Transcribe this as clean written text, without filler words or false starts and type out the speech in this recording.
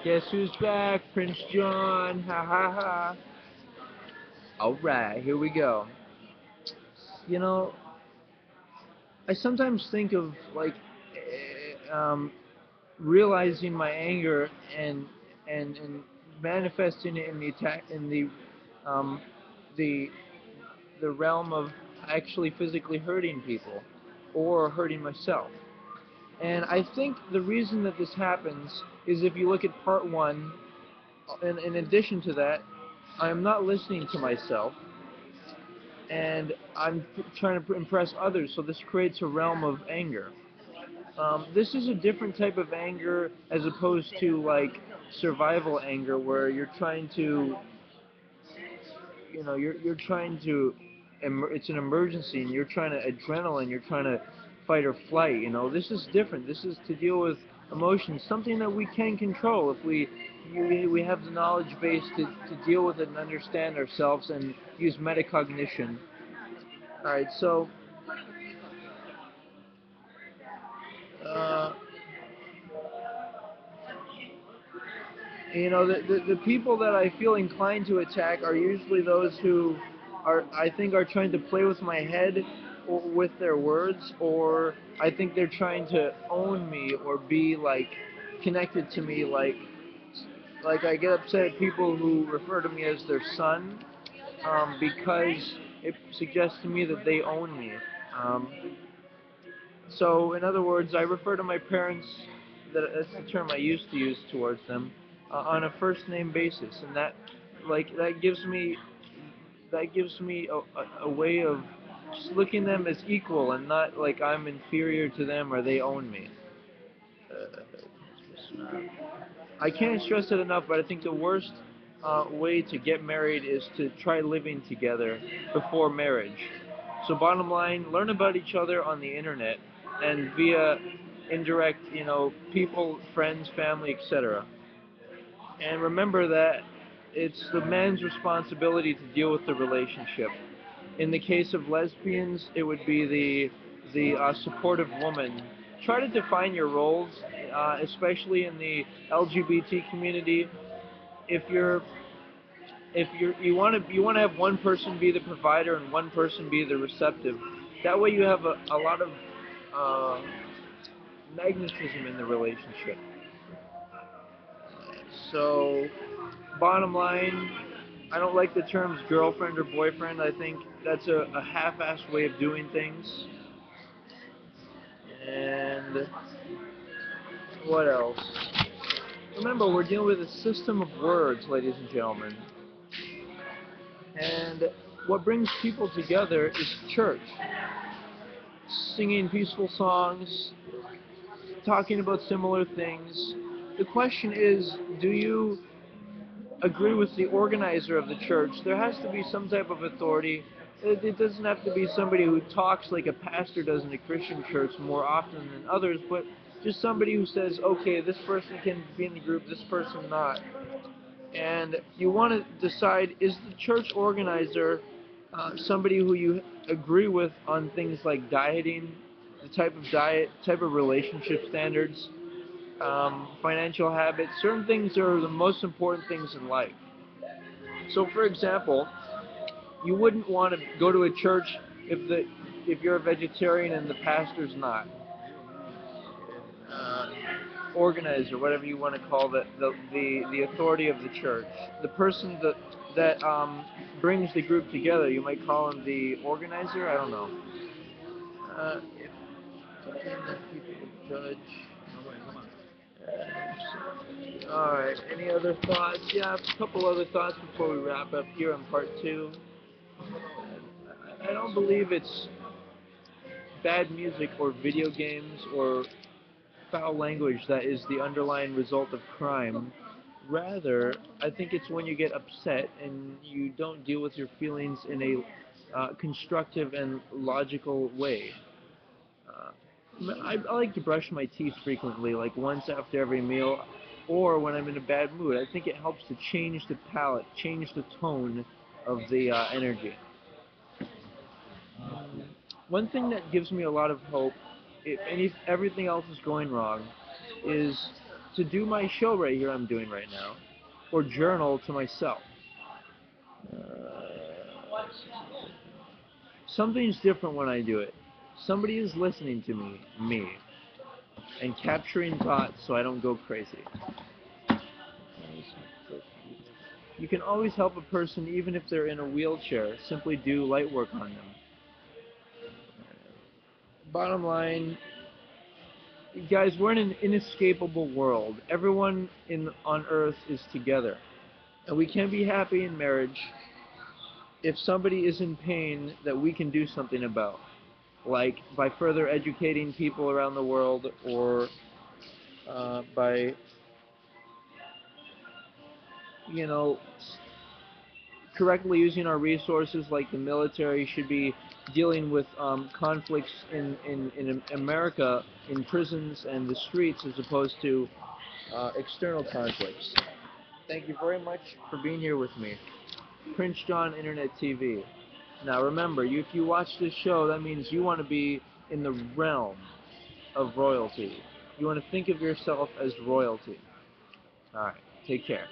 Guess who's back? Prince John. Ha ha ha. Alright, here we go. You know, I sometimes think of like realizing my anger and manifesting it in the attack in um, the the realm of actually physically hurting people or hurting myself. And I think the reason that this happens is if you look at part one, in addition to that, I am not listening to myself, and I'm trying to impress others, so this creates a realm of anger. This is a different type of anger as opposed to like survival anger, where you're trying to, you're trying to, it's an emergency, and you're trying to adrenaline, you're trying to fight or flight. This is different. This is to deal with emotions, something that we can control if we have the knowledge base to deal with it and understand ourselves and use metacognition. All right, so uh, the people that I feel inclined to attack are usually those who I think are trying to play with my head or with their words, or I think they're trying to own me or be like connected to me, like I get upset at people who refer to me as their son, because it suggests to me that they own me. Um, so, in other words, I refer to my parents, that's the term I used to use towards them, on a first name basis, and that gives me a way of just looking at them as equal and not like I'm inferior to them or they own me. I can't stress it enough, but I think the worst way to get married is to try living together before marriage. So bottom line, learn about each other on the internet and via indirect, people, friends, family, etc. And remember that it's the man's responsibility to deal with the relationship. In the case of lesbians, it would be the supportive woman. Try to define your roles, especially in the LGBT community. If you're you want to have one person be the provider and one person be the receptive. That way you have a lot of uh, magnetism in the relationship. So, bottom line, I don't like the terms girlfriend or boyfriend. I think that's a half-assed way of doing things. And what else? Remember, we're dealing with a system of words, ladies and gentlemen. And what brings people together is church. Singing peaceful songs, talking about similar things. The question is, do you agree with the organizer of the church? There has to be some type of authority. It doesn't have to be somebody who talks like a pastor does in a Christian church more often than others, but just somebody who says, okay, this person can be in the group, this person not. And you want to decide, is the church organizer somebody who you agree with on things like dieting, the type of diet, type of relationship standards, financial habits. Certain things are the most important things in life. So, for example, you wouldn't want to go to a church if you're a vegetarian and the pastor's not. Uh, Organizer, whatever you want to call the authority of the church, the person that brings the group together. You might call him the organizer. I don't know. If something that people judge. All right. Any other thoughts? Yeah, a couple other thoughts before we wrap up here on part two. I don't believe it's bad music or video games or foul language that is the underlying result of crime. Rather, I think it's when you get upset and you don't deal with your feelings in a constructive and logical way. I like to brush my teeth frequently, like once after every meal, or when I'm in a bad mood. I think it helps to change the palette, change the tone of the energy. One thing that gives me a lot of hope, if everything else is going wrong, is to do my show right here I'm doing right now, or journal to myself. Something's different when I do it. Somebody is listening to me, and capturing thoughts so I don't go crazy. You can always help a person even if they're in a wheelchair. Simply do light work on them. Bottom line, guys, we're in an inescapable world. Everyone on Earth is together. And we can be happy in marriage if somebody is in pain that we can do something about. Like by further educating people around the world, or by, you know, correctly using our resources. Like the military should be dealing with conflicts in America in prisons and the streets as opposed to external conflicts. Thank you very much for being here with me. Prince John Internet TV. Now remember, if you watch this show, that means you want to be in the realm of royalty. You want to think of yourself as royalty. Alright, take care.